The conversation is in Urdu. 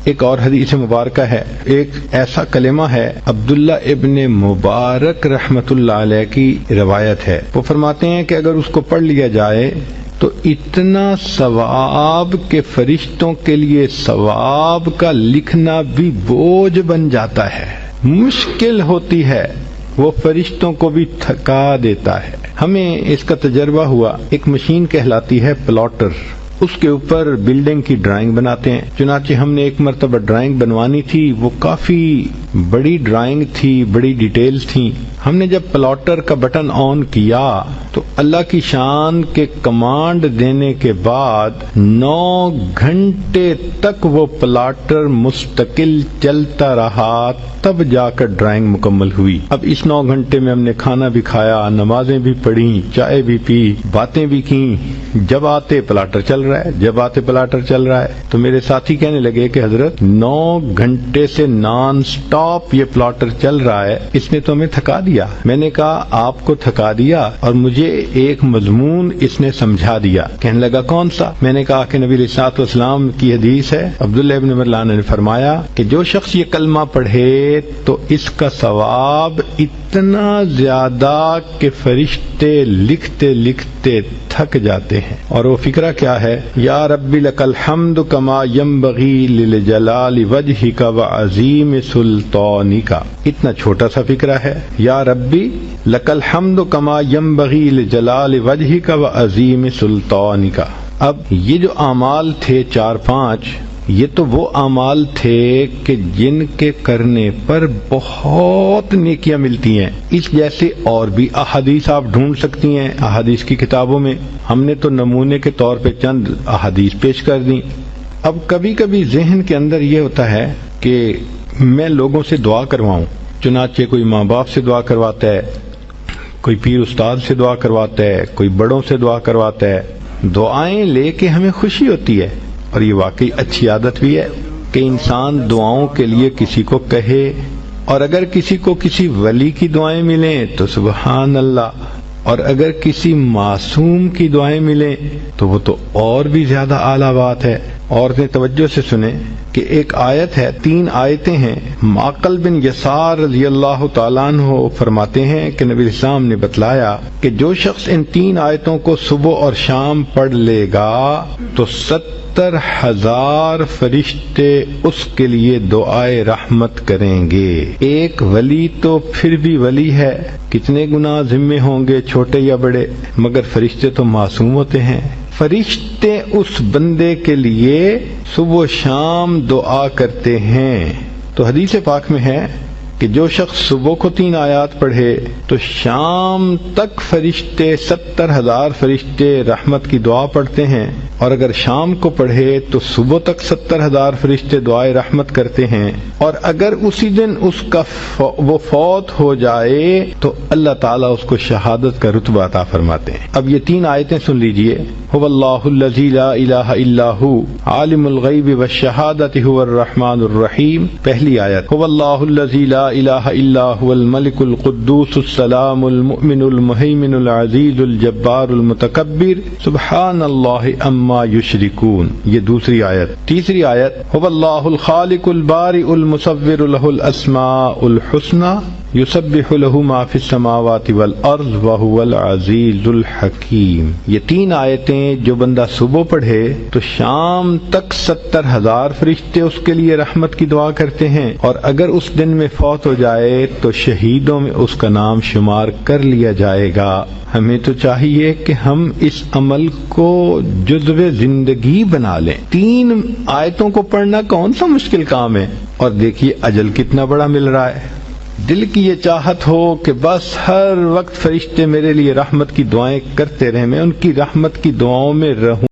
ایک اور حدیث مبارکہ ہے، ایک ایسا کلمہ ہے، عبداللہ ابن مبارک رحمت اللہ علیہ کی روایت ہے، وہ فرماتے ہیں کہ اگر اس کو پڑھ لیا جائے تو اتنا ثواب کہ فرشتوں کے لیے ثواب کا لکھنا بھی بوجھ بن جاتا ہے، مشکل ہوتی ہے، وہ فرشتوں کو بھی تھکا دیتا ہے۔ ہمیں اس کا تجربہ ہوا، ایک مشین کہلاتی ہے پلاٹر، اس کے اوپر بلڈنگ کی ڈرائنگ بناتے ہیں۔ چنانچہ ہم نے ایک مرتبہ ڈرائنگ بنوانی تھی، وہ کافی بڑی ڈرائنگ تھی، بڑی ڈیٹیلز تھیں۔ ہم نے جب پلاٹر کا بٹن آن کیا تو اللہ کی شان کے کمانڈ دینے کے بعد 9 گھنٹے تک وہ پلاٹر مستقل چلتا رہا، تب جا کر ڈرائنگ مکمل ہوئی۔ اب اس 9 گھنٹے میں ہم نے کھانا بھی کھایا، نمازیں بھی پڑھی، چائے بھی پی، باتیں بھی کی، جب آتے پلاٹر چل رہا ہے، جب آتے پلاٹر چل رہا ہے۔ تو میرے ساتھی کہنے لگے کہ حضرت 9 گھنٹے سے نان سٹاپ یہ پلاٹر چل رہا ہے، اس نے تو ہمیں تھکا دیا۔ میں نے کہا آپ کو تھکا دیا اور مجھے ایک مضمون اس نے سمجھا دیا۔ کہنے لگا کون سا؟ میں نے کہا کہ نبی علیہ الصلوۃ والسلام کی حدیث ہے، عبداللہ ابن مرلان نے فرمایا کہ جو شخص یہ کلمہ پڑھے تو اس کا ثواب اتنا زیادہ کہ فرشتے لکھتے لکھتے تھک جاتے ہیں۔ اور وہ فکرہ کیا ہے؟ یا رب لک الحمد کما ینبغی لجلال وجہک وعظیم سلطانک۔ اتنا چھوٹا سا فکرہ ہے، یا ربی لک الحمد کما ینبغی لجلال وجہک وعظیم سلطانک۔ اب یہ جو اعمال تھے 4-5، یہ تو وہ اعمال تھے کہ جن کے کرنے پر بہت نیکیاں ملتی ہیں۔ اس جیسے اور بھی احادیث آپ ڈھونڈ سکتی ہیں احادیث کی کتابوں میں، ہم نے تو نمونے کے طور پہ چند احادیث پیش کر دیں۔ اب کبھی کبھی ذہن کے اندر یہ ہوتا ہے کہ میں لوگوں سے دعا کرواؤں، چنانچہ کوئی ماں باپ سے دعا کرواتا ہے، کوئی پیر استاد سے دعا کرواتا ہے، کوئی بڑوں سے دعا کرواتا ہے، دعائیں لے کے ہمیں خوشی ہوتی ہے۔ اور یہ واقعی اچھی عادت بھی ہے کہ انسان دعاؤں کے لیے کسی کو کہے، اور اگر کسی کو کسی ولی کی دعائیں ملیں تو سبحان اللہ، اور اگر کسی معصوم کی دعائیں ملیں تو وہ تو اور بھی زیادہ اعلیٰ بات ہے۔ عورتیں توجہ سے سنیں کہ ایک آیت ہے، 3 آیتیں ہیں۔ معقل بن یسار رضی اللہ تعالیٰ عنہ فرماتے ہیں کہ نبی اسلام نے بتلایا کہ جو شخص ان 3 آیتوں کو صبح اور شام پڑھ لے گا تو 70,000 فرشتے اس کے لیے دعائے رحمت کریں گے۔ ایک ولی تو پھر بھی ولی ہے، کتنے گناہ ذمے ہوں گے چھوٹے یا بڑے، مگر فرشتے تو معصوم ہوتے ہیں۔ فرشتے اس بندے کے لیے صبح و شام دعا کرتے ہیں۔ تو حدیث پاک میں ہے کہ جو شخص صبح کو 3 آیات پڑھے تو شام تک فرشتے 70,000 فرشتے رحمت کی دعا پڑھتے ہیں، اور اگر شام کو پڑھے تو صبح تک 70,000 فرشتے دعائے رحمت کرتے ہیں، اور اگر اسی دن اس کا وہ فوت ہو جائے تو اللہ تعالیٰ اس کو شہادت کا رتبہ عطا فرماتے ہیں۔ اب یہ 3 آیتیں سن لیجئے۔ هو اللہ الذی لا الہ الا هو عالم الغیب والشہادۃ هو الرحمن الرحیم۔ پہلی آیت، هو اللہ الذی لا الہ الا هو الملک القدوس السلام المؤمن المہیمن العزیز الجبار المتکبر سبحان اللہ اما یشرکون۔ یہ دوسری آیت۔ تیسری آیت، هو اللہ الخالق البارئ المصور له الاسماء الحسنى یسبح له ما فی السماوات والارض وهو العزیز الحکیم۔ یہ 3 آیتیں جو بندہ صبح پڑھے تو شام تک 70,000 فرشتے اس کے لیے رحمت کی دعا کرتے ہیں، اور اگر اس دن میں فوت ہو جائے تو شہیدوں میں اس کا نام شمار کر لیا جائے گا۔ ہمیں تو چاہیے کہ ہم اس عمل کو جزو زندگی بنا لیں۔ 3 آیتوں کو پڑھنا کون سا مشکل کام ہے، اور دیکھیے اجل کتنا بڑا مل رہا ہے۔ دل کی یہ چاہت ہو کہ بس ہر وقت فرشتے میرے لیے رحمت کی دعائیں کرتے رہیں، میں ان کی رحمت کی دعاؤں میں رہوں۔